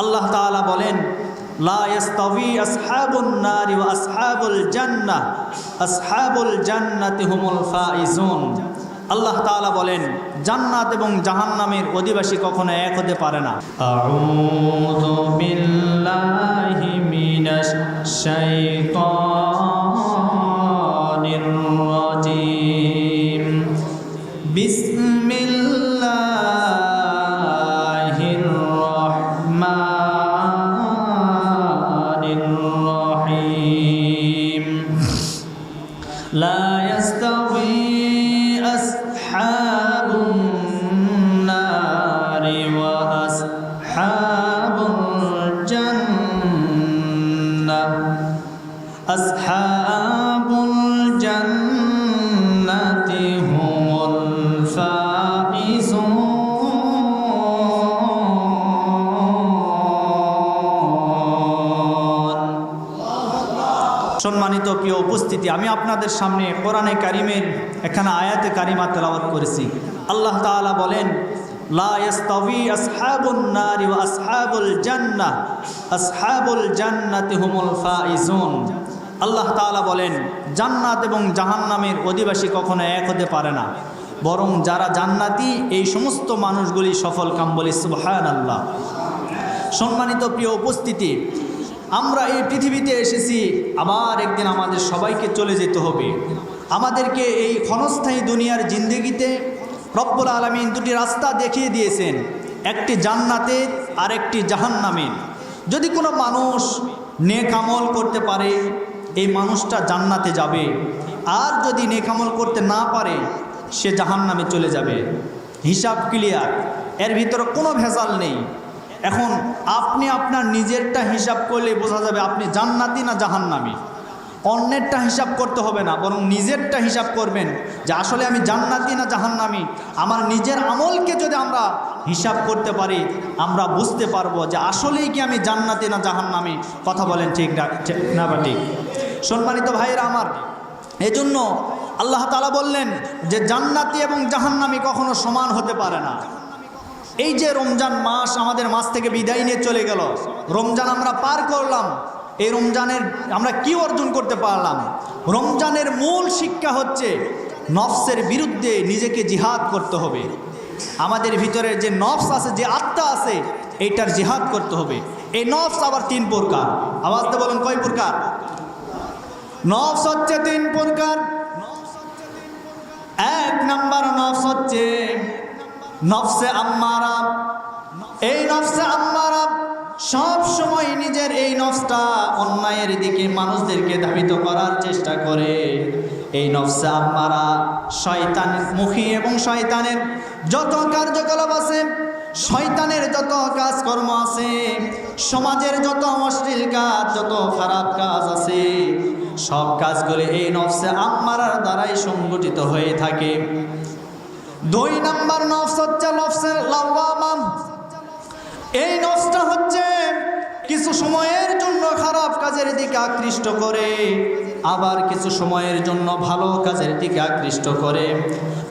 আল্লাহ তাআলা বলেন, লা ইয়াস্তাবি আসহাবুন নারি ওয়া আসহাবুল জান্নাহ, আসহাবুল জান্নাতি হুমুল ফাইজুন। আল্লাহ তাআলা বলেন, জান্নাত এবং জাহান্নামের অধিবাসী কখনো এক হতে পারে না। আউযু বিল্লাহি মিনাশ শাইতানির রাজিম। বিসমিল্লাহির রাহমানির রহিম। লা ইয়াস্তাবি আসহাবুন নারি ওয়া আসহাবুল জান্নাহ, আসহাবুল জান্নাতি হুমুল ফাইজুন। সম্মানিত প্রিয় উপস্থিতি, আমি আপনাদের সামনে কোরআনে কারিমের এখানে আয়াতে কারিমা তেলাওয়াত করেছি। আল্লাহ তাআলা বলেন, লা ইয়াস্তাবি আসহাবুন নারি ওয়া আসহাবুল জান্নাহ, আসহাবুল জান্নাতি হুমুল ফাইজুন। আল্লাহ তাআলা বলেন, জান্নাত এবং জাহান্নামের অধিবাসী কখনো এক হতে পারে না, বরং যারা জান্নাতি এই সমস্ত মানুষগুলি সফল কাম। বলি সুবহানাল্লাহ। সম্মানিত প্রিয় উপস্থিতি, আমরা এই পৃথিবীতে এসেছি, আবার একদিন আমাদের সবাইকে চলে যেতে হবে। আমাদেরকে এই ক্ষণস্থায়ী দুনিয়ার জিন্দেগিতে রব্বুল আলামিন দুটি রাস্তা দেখিয়ে দিয়েছেন, একটি জান্নাতের আর একটি জাহান্নামের। যদি কোনো মানুষ নেক আমল করতে পারে, এই মানুষটা জান্নাতে যাবে, আর যদি নেক আমল করতে না পারে, সে জাহান্নামে চলে যাবে। হিসাব ক্লিয়ার, এর ভিতরে কোনো ভেজাল নেই। এখন আপনি আপনার নিজেরটা হিসাব করলে বোঝা যাবে আপনি জান্নাতি না জাহান্নামী। অন্যেরটা হিসাব করতে হবে না, বরং নিজেরটা হিসাব করবেন যে আসলে আমি জান্নাতি না জাহান্নামী। আমার নিজের আমলকে যদি আমরা হিসাব করতে পারি, আমরা বুঝতে পারবো যে আসলেই কি আমি জান্নাতি না জাহান্নামী। কথা বলেন ঠিক না বা ঠিক? সম্মানিত ভাইয়েরা আমার, এজন্য আল্লাহ তাআলা বললেন যে জান্নাতি এবং জাহান্নামী কখনো সমান হতে পারে না। এই যে রমজান মাস আমাদের মাস থেকে বিদায় নিয়ে চলে গেল, রমজান আমরা পার করলাম, এই রমজানের আমরা কি অর্জন করতে পারলাম? রমজানের মূল শিক্ষা হচ্ছে নফসের বিরুদ্ধে নিজেকে জিহাদ করতে হবে। আমাদের ভিতরে যে নফস আছে, যে আত্মা আছে, এইটার জিহাদ করতে হবে। এই নফস আবার তিন প্রকার। আওয়াজতে বলেন কয় প্রকার? নফস হচ্ছে তিন প্রকার। এক নাম্বার নফস হচ্ছে নফসে আম্মারা। এই নফসে আম্মারা সব সময় নিজের এই নফসটা অন্যায়ের দিকে মানুষদেরকে ধাবিত করার চেষ্টা করে। এই নফসে আম্মারা শয়তানের মুখী এবং শয়তানের যত কার্যকলাপ আছে, শয়তানের যত কাজকর্ম আছে, সমাজের যত অশ্লীল কাজ, যত খারাপ কাজ আছে, সব কাজগুলি এই নফসে আম্মারার দ্বারাই সংগঠিত হয়ে থাকে। দুই নাম্বার নফস হচ্ছে নফসে লাওয়ামা। এই নফসটা হচ্ছে কিছু সময়ের জন্য খারাপ কাজের দিকে আকৃষ্ট করে, আবার কিছু সময়ের জন্য ভালো কাজের দিকে আকৃষ্ট করে।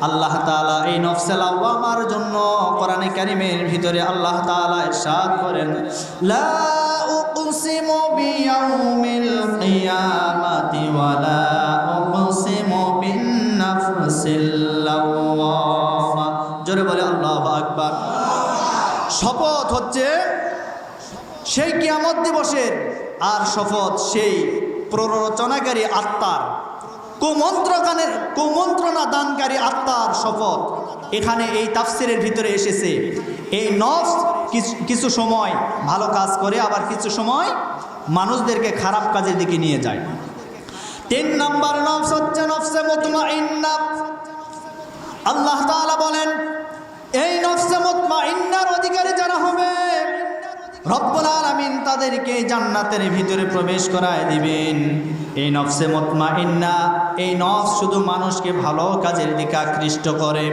আল্লাহ তাআলা এই নফসে লাওয়ামার জন্য কোরআনে কারিমের ভিতরে আল্লাহ তাআলা ইরশাদ করেন, লা উকসিমু বিয়াউমিল কিয়ামাতি ওয়া লা উকসিমু বিন নাফসিল লাওয়ামা। জোরে বলে আল্লাহু আকবার। শপথ হচ্ছে সেই কিয়ামত দিবসের, আর শপথ সেই প্ররোচনাকারী আত্মার, কুমন্ত্রণা দানকারী আত্মার শপথ। এখানে এই তাফসিরের ভিতরে এসেছে এই নফস কিছু সময় ভালো কাজ করে, আবার কিছু সময় মানুষদেরকে খারাপ কাজের দিকে নিয়ে যায়। তিন নাম্বার নফস হচ্ছে নফসে মুতমাইন্না। আল্লাহ তাআলা বলেন, এই নফসে মুতমাইন্নার অধিকারী যারা হবে, রব্বুল আলামিন তাদেরকে জান্নাতের ভিতরে প্রবেশ করায় দিবেন। এই নফসে মুতমাইন্না, এই নফস শুধু মানুষকে ভালো কাজের দিকে আকৃষ্ট করে।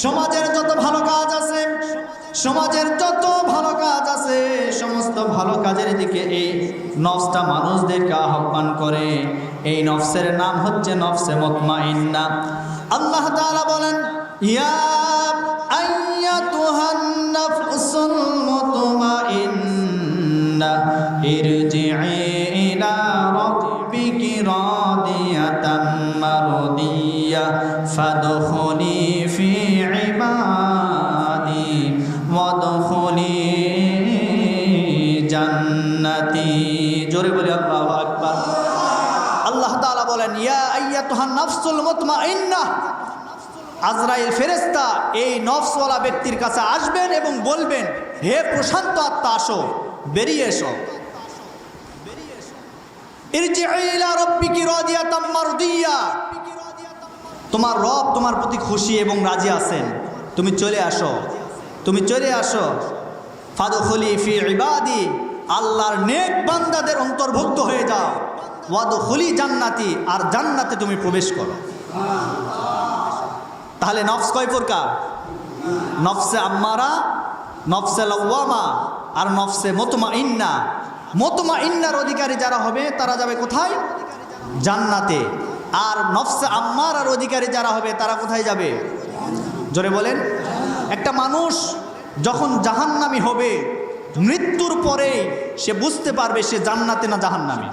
সমাজের যত ভালো কাজ আছে, সমস্ত ভালো কাজের দিকে এই নফসটা মানুষদেরকে আহ্বান করে। এই নফসের নাম হচ্ছে নফসে মুতমাইন্না। আল্লাহ তাআলা বলেন, ইয়া আইয়াতুহান নাফসুল মুতমাইন্না ইরজি'i ইলা রাব্বিকি রাদিয়াতাম মারদিয়া ফাদখুলি ফি ইবাদি ওয়াদখুলি জান্নাতি। জোরে বলি আল্লাহু আকবার। আল্লাহ তাআলা বলেন, ইয়া আইয়াতুহান নাফসুল মুতমাইন্নাহ, আজরাইল ফেরেশতা এই নফসওয়ালা ব্যক্তির কাছে আসবেন এবং বলবেন, হে প্রশান্ত আত্মা, আসো, বেরিয়ে এসো। ইরজি'i ইলা রাব্বিকি রাদিয়াতাম মারদিয়া, তোমার রব তোমার প্রতি খুশি এবং রাজি আছেন, তুমি চলে আসো, তুমি চলে আসো। ফাদখুলি ফি ইবাদি, আল্লাহর নেক বান্দাদের অন্তর্ভুক্ত হয়ে যাও। ওয়াদখুলি জান্নাতি, আর জান্নাতে তুমি প্রবেশ করো। তাহলে নফস কয় প্রকার? নফসে আম্মারা, নফসে লাওয়ামা, আর নফসে মুতমাইন্না। মুতমাইন্নার অধিকারী যারা হবে তারা যাবে কোথায়? জান্নাতে। আর নফসে আম্মারার অধিকারী যারা হবে তারা কোথায় যাবে? জোরে বলেন। একটা মানুষ যখন জাহান্নামী হবে, মৃত্যুর পরে সে বুঝতে পারবে সে জান্নাতে না জাহান্নামী।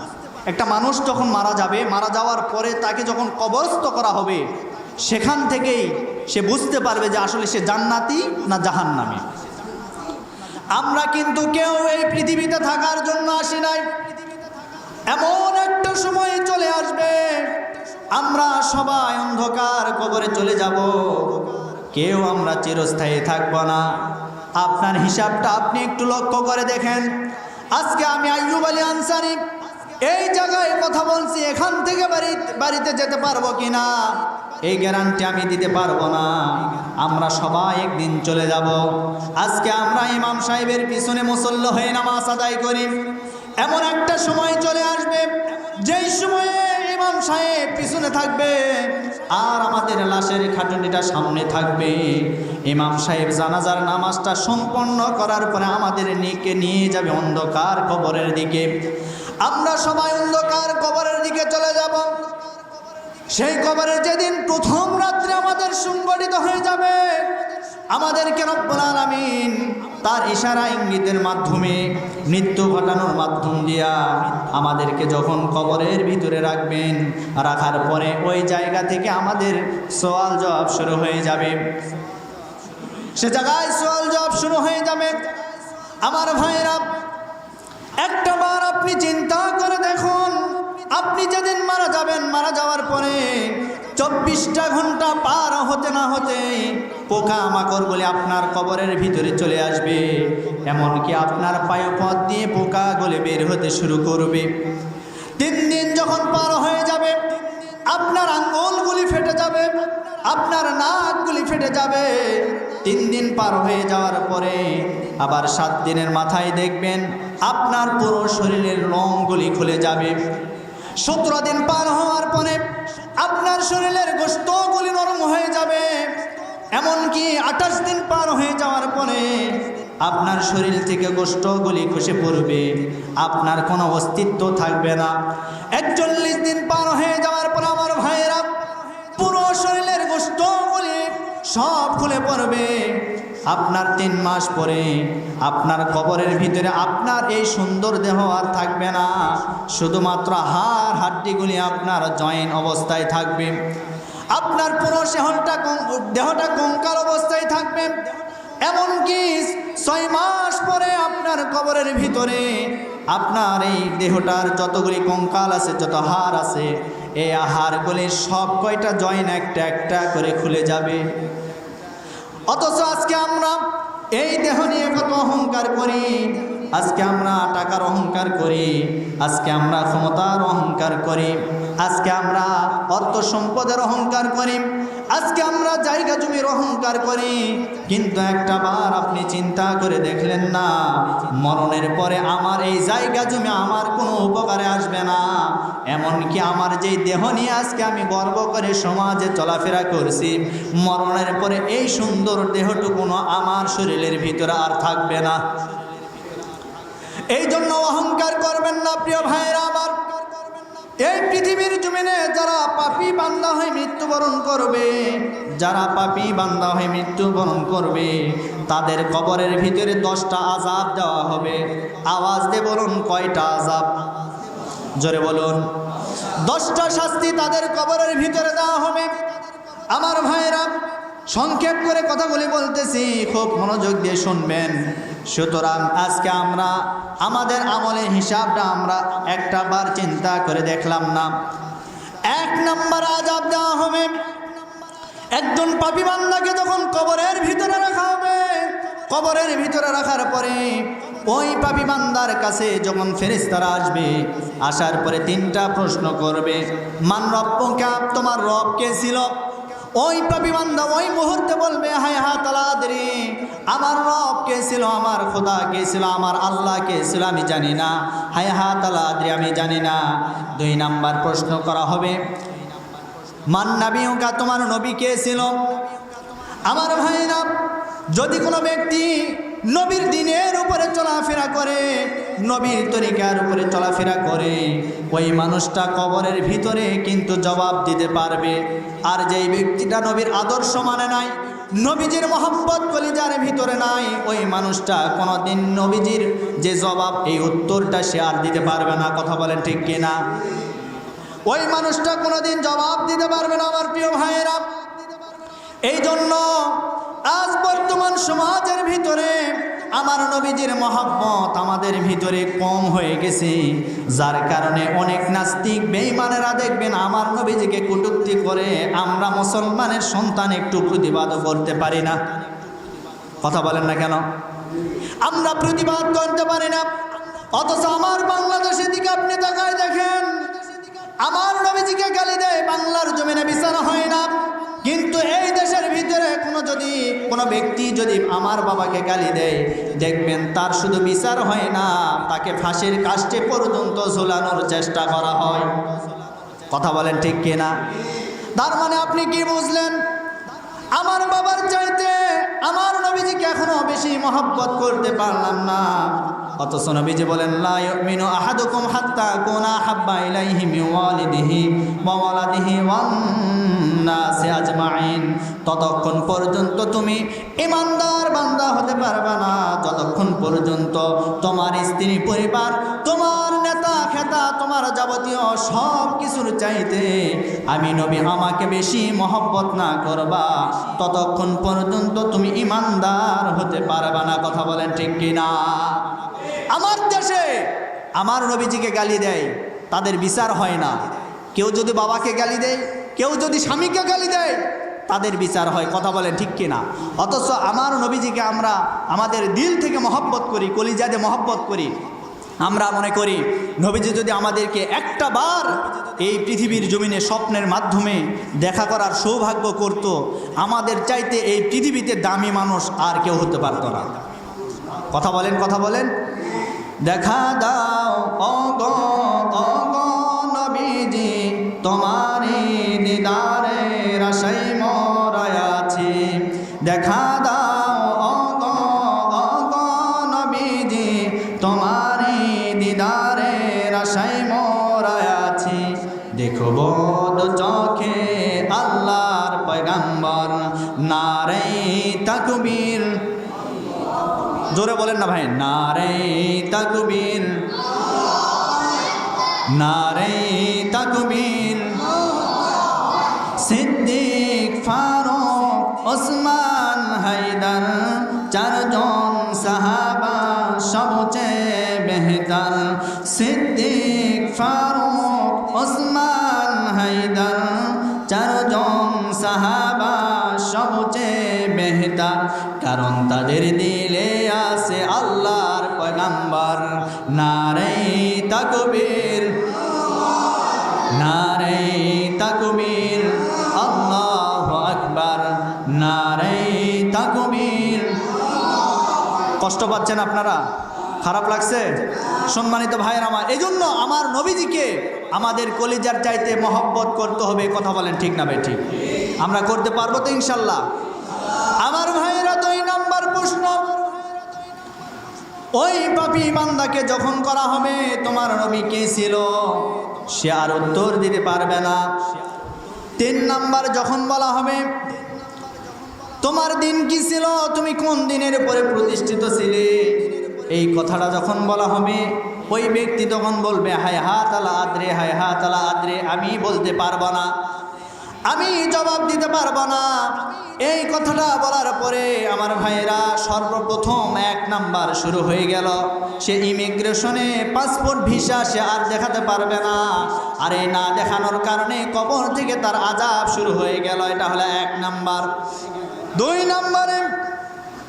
একটা মানুষ যখন মারা যাবে, মারা যাওয়ার পরে তাকে যখন কবরস্থ করা হবে, সেখান থেকেই সে বুঝতে পারবে যে আসলে সে জান্নাতি না জাহান্নামী। আমরা কিন্তু কেউ এই পৃথিবীতে থাকার জন্য আসি নাই। এমন একটা সময় চলে আসবে, আমরা সবাই অন্ধকার কবরে চলে যাব, কেউ আমরা চিরস্থায়ী থাকবো না। আপনার হিসাবটা আপনি একটু লক্ষ্য করে দেখেন। আজকে আমি আইয়ুব আলী আনসারী এই জায়গায় কথা বলছি, এখান থেকে বাড়িতে যেতে পারবো কিনা এই গ্যারান্টি আমি দিতে পারবো না। আমরা সবাই একদিন চলে যাব। আজকে আমরা ইমাম সাহেবের পিছনে মুসল্লি হয়ে নামাজ আদায় করি, এমন একটা সময় চলে আসবে যেই সময়ে ইমাম সাহেব পিছনে থাকবে আর আমাদের লাশের খাটুনিটা সামনে থাকবে। ইমাম সাহেব জানাজার নামাজটা সম্পন্ন করার পরে আমাদের নিয়ে যাবে অন্ধকার কবরের দিকে। আমরা সবাই অন্ধকার কবরের দিকে চলে যাব। সেই কবরের যেদিন প্রথম রাত্রে আমাদের সংগঠিত হয়ে যাবে, আমাদেরকে রব্বুল আলামিন তার ইশারা ইঙ্গিতের মাধ্যমে, মৃত্যু ঘটানোর মাধ্যম দিয়া আমাদেরকে যখন কবরের ভিতরে রাখবেন, রাখার পরে ওই জায়গা থেকে আমাদের সওয়াল জবাব শুরু হয়ে যাবে। সে জায়গায় সওয়াল জবাব শুরু হয়ে যাবে। আমার ভাইরা, একটা বার আপনি চিন্তা করে দেখুন, আপনি যেদিন মারা যাবেন, মারা যাওয়ার পরে 24টা ঘন্টা পার হতে না হতে পোকা মাকড় বলে আপনার কবরের ভিতরে চলে আসবে। এমনকি আপনার পায়ুপথ দিয়ে পোকা গলে বের হতে শুরু করবে। 3 দিন যখন পার হয়ে যাবে, আপনার আঙ্গুলগুলি ফেটে যাবে, আপনার নাকগুলি ফেটে যাবে। 3 দিন পার হয়ে যাওয়ার পরে আবার 7 দিনের মাথায় দেখবেন আপনার পুরো শরীরের রঙগুলি খুলে যাবে। 17 দিন পার হওয়ার পরে আপনার শরীরের গোশতগুলি নরম হয়ে যাবে। এমনকি 28 দিন পার হয়ে যাওয়ার পরে আপনার শরীর থেকে গোশতগুলি খসে পড়বে, আপনার কোনো অস্তিত্ব থাকবে না। 41 দিন পার হয়ে যাওয়ার পর আমার ভাইয়েরা, পুরো শরীরের গোশতগুলি সব খুলে পড়বে। আপনার 3 মাস পরে আপনার কবরের ভিতরে আপনার এই সুন্দর দেহ আর থাকবে না, শুধুমাত্র হাড় হাড্ডিগুলি আপনার জয়েন অবস্থায় থাকবে। আপনার পুরো দেহটা কঙ্কাল অবস্থায় থাকবে। এমনকি 6 মাস পরে আপনার কবরের ভিতরে আপনার এই দেহটার যতগুলি কঙ্কাল আছে, যত হাড় আছে, এই হাড়গুলির সব কয়টা জয়েন একটা একটা করে খুলে যাবে। অথচ আজকে আমরা এই দেহ নিয়ে কত অহংকার করি। আজকে আমরা টাকার অহংকার করি, আজকে আমরা ক্ষমতার অহংকার করি, আজকে আমরা অর্থ সম্পদের অহংকার করি, আজকে আমরা জায়গা জমির অহংকার করি। কিন্তু একটা বার আপনি চিন্তা করে দেখলেন না, মরণের পরে আমার এই জায়গা জমি আমার কোনো উপকারে আসবে না। এমনকি আমার যেই দেহ নিয়ে আজকে আমি গর্ব করে সমাজে চলাফেরা করছি, মরণের পরে এই সুন্দর দেহটুকুনো আমার শরীরের ভিতরে আর থাকবে না। এই জন্য অহংকার করবেন না প্রিয় ভাইরা আমার। এই পৃথিবীর জমিনে যারা পাপী বান্দা হয়ে মৃত্যুবরণ করবে, যারা পাপী বান্দা হয়ে মৃত্যুবরণ করবে, তাদের কবরের ভিতরে 10টা আযাব দেওয়া হবে। আওয়াজ দিয়ে বলুন, কয়টা আযাব? জোরে বলুন। 10টা শাস্তি তাদের কবরের ভিতরে দেওয়া হবে। আমার ভাইরা, সংক্ষেপ করে কথাগুলি বলতেছি, খুব মনোযোগ দিয়ে শুনবেন। সুতরাং আজকে আমরা আমাদের আমলের হিসাবটা আমরা একটা বার চিন্তা করে দেখলাম না। 1 নম্বর আযাব দেওয়া হবে, একজন পাপী বান্দাকে যখন কবরের ভিতরে রাখা হবে, কবরের ভিতরে রাখার পরে ওই পাপী বান্দার কাছে যখন ফেরেশতারা আসবে, আসার পরে 3টা প্রশ্ন করবে। মান রব্বুকা, তোমার রব কে ছিল? ওই পাপী বান্দা ওই মুহূর্তে বলবে, হায় হাত আলাদরি, আমার রব কে ছিল, আমার খোদা কে ছিল, আমার আল্লাহ কে ছিল আমি জানি না, হায় হাত আলাদরি আমি জানি না। 2 নম্বর প্রশ্ন করা হবে, মান নাবিয়ুকা, তোমার নবী কে ছিল? আমার ভাইরা, যদি কোনো ব্যক্তি নবীর দিনের উপরে চলাফেরা করে, নবীর তরিকার উপরে চলাফেরা করে, ওই মানুষটা কবরের ভিতরে কিন্তু জবাব দিতে পারবে। আর যেই ব্যক্তিটা নবীর আদর্শ মানে নাই, নবীজির মহব্বত কলিজার ভিতরে নাই, ওই মানুষটা কোনোদিন নবীজির যে জবাব, এই উত্তরটা সে আর দিতে পারবে না। কথা বলেন ঠিক কিনা? ওই মানুষটা কোনোদিন জবাব দিতে পারবে না। আমার প্রিয় ভাইয়েরা, এই জন্য আজ বর্তমান সমাজের ভিতরে আমার নবীজির মহব্বত আমাদের ভিতরে কম হয়ে গেছে, যার কারণে অনেক নাস্তিক বেঈমানেরা দেখবেন আমার নবীজিকে কটূক্তি করে। আমরা মুসলমানের সন্তান একটু প্রতিবাদও করতে পারি না। কথা বলেন না কেন? আমরা প্রতিবাদ করতে পারি না। অথচ আমার বাংলাদেশের দিকে আপনি তাকায় দেখেন, আমার নবীজিকে গালি দেয়, বাংলার জমিনে বিচার হয় না। কিন্তু এই দেশের ভিতরে কোনো ব্যক্তি যদি আমার বাবাকে গালি দেয়, দেখবেন তার শুধু বিচার হয় না, তাকে ফাঁসির কাস্টে পর্যন্ত ঝুলানোর চেষ্টা করা হয়। কথা বলেন ঠিক কিনা? তার মানে আপনি কি বুঝলেন? আমার বাবার চাইতে আমার নবীজিকে এখনো বেশি মহব্বত করতে পারলাম না। অথচ নবীজি বলেন, লা ইউমিনু আহাদুকুম হাত্তা কুনা হাব্বা ইলাইহি মিন ওয়ালিদিহি ওয়া ওয়ালাদিহি ওয়ান নাসি আজমাইন। ততক্ষণ পর্যন্ত তুমি ঈমানদার বান্দা হতে পারবে না যতক্ষণ পর্যন্ত তোমার স্ত্রী, পরিবার, তোমার নেতা খেতা, তোমার যাবতীয় সব কিছুর চাইতে আমি নবী আমাকে বেশি মহব্বত না করবা, ততক্ষণ পর্যন্ত তুমি ঈমানদার হতে পারবে না। কথা বলেন ঠিক কিনা? আমার দেশে আমার নবীজিকে গালি দেয়, তাদের বিচার হয় না। কেউ যদি বাবাকে গালি দেয়, কেউ যদি স্বামীকে গালি দেয়, তাদের বিচার হয়। কথা বলেন ঠিক কিনা? অথচ আমার নবীজিকে আমরা আমাদের দিল থেকে মহব্বত করি, কলিজাতে মহব্বত করি। আমরা মনে করি নবীজি যদি আমাদেরকে একটা বার এই পৃথিবীর জমিনে স্বপ্নের মাধ্যমে দেখা করার সৌভাগ্য করত, আমাদের চাইতে এই পৃথিবীতে দামি মানুষ আর কেউ হতে পারত না। কথা বলেন, কথা বলেন। দেখা দাও ওগো ওগো নবীজি, তোমারই দিদারের আশায় মরা আছি। দেখা দাও ওগো ওগো নবীজি, তোমারই দিদারের আশায় মরা আছি। দেখব দু চোখে আল্লাহর পয়গম্বর, নারে তাকবীর। জোরে বলেন না ভাই, নারে তাকবীর, নারে তাকবীর। সিদ্দিক, ফারুক, ওসমান, হায়দার, 4 জন সাহাবা সবচেয়ে বেহতর। সিদ্দিক, ফারুক, ওসমান, হায়দার, 4 জন সাহাবা সবচেয়ে বেহতর, কারণ তাদের দিলে আছে আল্লাহর পয়গম্বর। নারে তাকবীর, নারে তাকবীর, আল্লাহু আকবার, নারে তাকবীর। কষ্ট পাচ্ছেন আপনারা? খারাপ লাগছে? সম্মানিত ভাইয়ের আমার, এই জন্য আমার নবীজিকে আমাদের কলিজার চাইতে মহব্বত করতে হবে। কথা বলেন ঠিক না ভাই? ঠিক। আমরা করতে পারবো তো ইনশাল্লাহ? আমার ভাইয়েরা, 2 নম্বর প্রশ্ন, ওই পাপী বান্দাকে যখন করা হবে তোমার নবী কে ছিল, সে আর উত্তর দিতে পারবে না। 3 নাম্বার যখন বলা হবে তোমার দিন কি ছিল, তুমি কোন দিনের উপরে প্রতিষ্ঠিত ছিলে, এই কথাটা যখন বলা হবে ওই ব্যক্তি তখন বলবে হায় হাত আলা আদ্রে, হায় হাত আলা আদ্রে, আমি বলতে পারবো না, আমি জবাব দিতে পারবো না। এই কথাটা বলার পরে আমার ভাইয়েরা সর্বপ্রথম 1 নাম্বার শুরু হয়ে গেল। সে ইমিগ্রেশনে পাসপোর্ট ভিসা সে আর দেখাতে পারবে না, আর এই না দেখানোর কারণে কবর থেকে তার আযাব শুরু হয়ে গেল। এটা হলো 1 নাম্বার। 2 নাম্বারে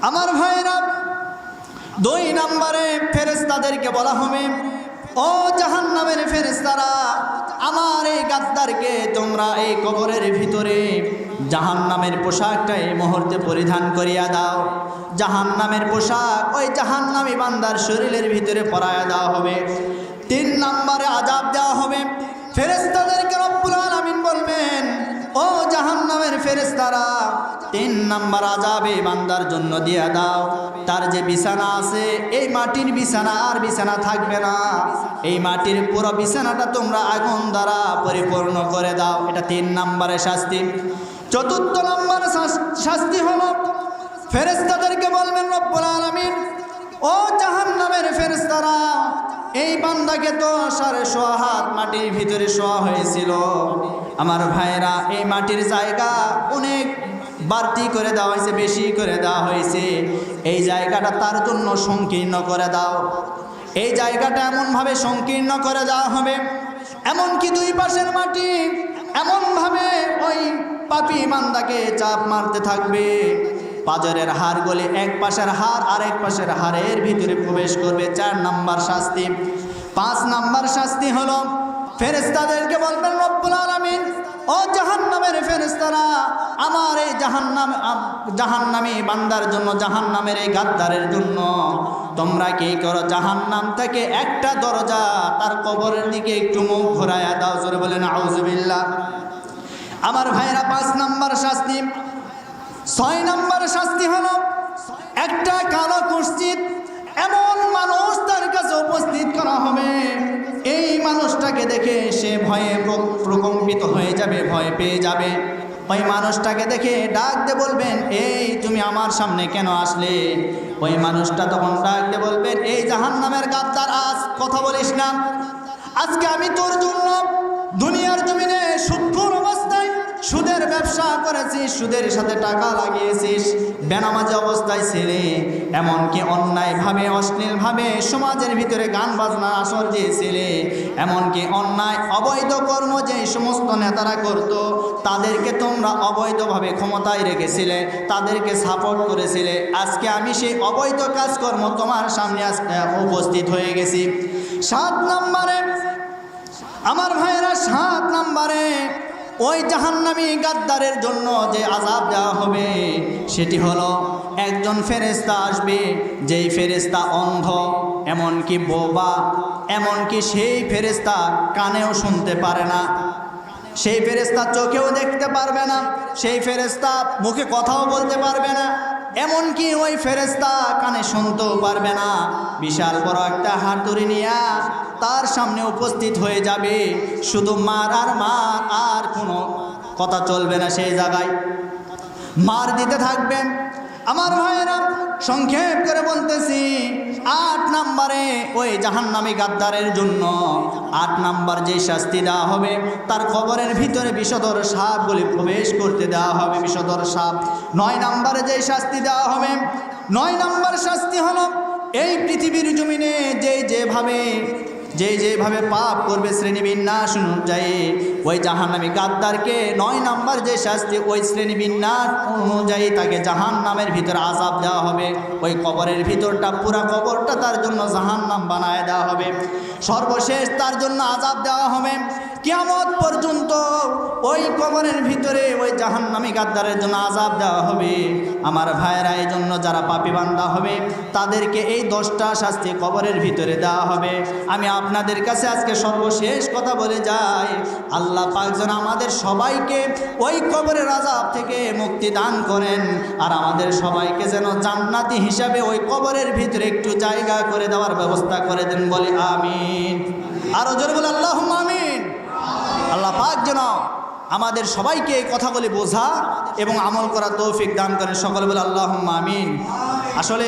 আমার ভাইয়েরা 2 নাম্বারে ফেরেশতাদেরকে বলা হবে ও জাহান্নামের ফেরেশতারা, আমার এই গাদ্দারকে তোমরা এই কবরের ভিতরে জাহান্নামের পোশাকটা এই মুহূর্তে পরিধান করিয়া দাও। জাহান্নামের পোশাক ওই জাহান্নামী বান্দার শরীরের ভিতরে পরায়া দেওয়া হবে। 3 নাম্বারে আযাব দেওয়া হবে। ফেরেশতাদেরকে রব্বুল আলামিন বলবেন ও জাহান্নামের ফেরেশতারা, 3 নাম্বার আযাবে বান্দার জন্য দিয়া দাও। তার যে বিছানা আছে এই মাটির বিছানা আর বিছানা থাকবে না, এই মাটির পুরো বিছানাটা তোমরা আগুন দ্বারা পরিপূর্ণ করে দাও। এটা 3 নাম্বারের শাস্তি। 4 নাম্বার শাস্তি হলো ফেরেশতাদেরকে বলবেন রব্বুল আলামিন ও জাহান্নামের ফেরেশতারা, এই বান্দাকে তো 6.5 হাত মাটির ভিতরে শোয়া হয়েছিল। আমার ভাইরা এই মাটির জায়গা অনেক বাড়তি করে দেওয়া হয়েছে, বেশি করে দেওয়া হয়েছে। এই জায়গাটা তার জন্য সংকীর্ণ করে দাও। এই জায়গাটা এমনভাবে সংকীর্ণ করে দেওয়া হবে, এমনকি 2 পাশের মাটি এমনভাবে ওই পাপী বান্দাকে চাপ মারতে থাকবে, পাজরের হাড়গুলি এক পাশের হাড় আরেক পাশের হাড়ের ভিতরে প্রবেশ করবে। 4 নাম্বার শাস্তি। 5 নাম্বার শাস্তি হলো ফেরেশতাদেরকে বলবেন রব্বুল আলামিন ও জাহান্নামের ফেরেশতারা, আমার এই জাহান্নামী বান্দার জন্য, জাহান্নামের এই গাদ্দারের জন্য তোমরা কি করো, জাহান্নাম থেকে একটা দরজা তার কবরের দিকে একটু মুখ ঘোরায়া দাও। জোরে বলেন আউযুবিল্লাহ। আমার ভাইরা 5 নাম্বার শাস্তি। 6 নাম্বার শাস্তি হলো একটা কালো কুৎসিত এমন মানুষ তার কাছে উপস্থিত করা হবে, এই মানুষটাকে দেখে সে ভয়ে প্রকম্পিত হয়ে যাবে, ভয় পেয়ে যাবে। ওই মানুষটাকে দেখে ডাক দিয়ে বলবেন এই তুমি আমার সামনে কেন আসলে। ওই মানুষটা তখন ডাক দিয়ে বলবেন এই জাহান্নামের গাদ্দার, আজ কথা বলিস না, আজকে আমি তোর জন্য দুনিয়ার জমিনে সুদখোর অবস্থায় সুদের ব্যবসা করেছিস, সুদের সাথে টাকা লাগিয়েছিস, বেনামাজি অবস্থায় ছেলে, এমনকি অন্যায়ভাবে অশ্লীলভাবে সমাজের ভিতরে গান বাজনা আসর দিয়েছিলে, এমনকি অন্যায় অবৈধ কর্ম যে সমস্ত নেতারা করত তাদেরকে তোমরা অবৈধভাবে ক্ষমতায় রেখেছিলে, তাদেরকে সাপোর্ট করেছিলে। আজকে আমি সেই অবৈধ কাজকর্ম তোমার সামনে উপস্থিত হয়ে গেছি। 7 নম্বরে আমার ভাইয়েরা 7 নম্বরে ওই জাহান্নামী গাদ্দারের জন্য যে আযাব দেওয়া হবে সেটি হলো একজন ফেরেশতা আসবে, যেই ফেরেশতা অন্ধ, এমনকি বোবা, এমনকি সেই ফেরেশতা কানেও শুনতে পারে না, সেই ফেরেশতা চোখেও দেখতে পারবে না, সেই ফেরেশতা মুখে কথাও বলতে পারবে না, এমনকি ওই ফেরেশতা কানে শুনতেও পারবে না। বিশাল বড় একটা হাতুড়ি নিয়ে তার সামনে উপস্থিত হয়ে যাবে, শুধু মার আর মার, আর কোনো কথা চলবে না, সেই জায়গায় মার দিতে থাকবেন। আমার ভাইয়েরা সংক্ষেপ করে বলতেছি, 8 নম্বরে ওই জাহান্নামী গাদ্দারের জন্য 8 নম্বর যে শাস্তি দেওয়া হবে, তার কবরের ভিতরে বিষধর সাপগুলি প্রবেশ করতে দেওয়া হবে, বিষধর সাপ। 9 নম্বরে যে শাস্তি দেওয়া হবে, 9 নম্বর শাস্তি হলো এই পৃথিবীর জমিনে যেভাবে পাপ করবে শ্রেণীবিন্যাস অনুযায়ী ওই জাহান্নামী গাদ্দারকে 9 নম্বর যে শাস্তি, ওই শ্রেণীবিন্যাস অনুযায়ী তাকে জাহান্নামের ভিতরে আযাব দেওয়া হবে। ওই কবরের ভিতরটা, পুরা কবরটা তার জন্য জাহান্নাম বানায় দেওয়া হবে। সর্বশেষ তার জন্য আযাব দেওয়া হবে কিয়ামত পর্যন্ত ওই কবরের ভিতরে ওই জাহান্নামী গাদ্দারের জন্য আযাব দেওয়া হবে। আমার ভাইয়েরা, এই জন্য যারা পাপী বান্দা হবে তাদেরকে এই 10টা শাস্তি কবরের ভিতরে দেওয়া হবে। আমি আপনাদের কাছে আজকে সর্বশেষ কথা বলে যাই, আল্লাহ পাক যেন আমাদের সবাইকে ওই কবরের আযাব থেকে মুক্তি দান করেন, আর আমাদের সবাইকে যেন জান্নাতি হিসাবে ওই কবরের ভিতরে একটু জায়গা করে দেওয়ার ব্যবস্থা করে দেন, বলি আমিন। আরো জোরে বলে আল্লাহুম্মা আমিন। আল্লাহ পাক যেন আমাদের সবাইকে এই কথাগুলি বোঝা এবং আমল করা তৌফিক দান করেন, সকলে বলে আল্লাহুম্মা আমিন। আসলে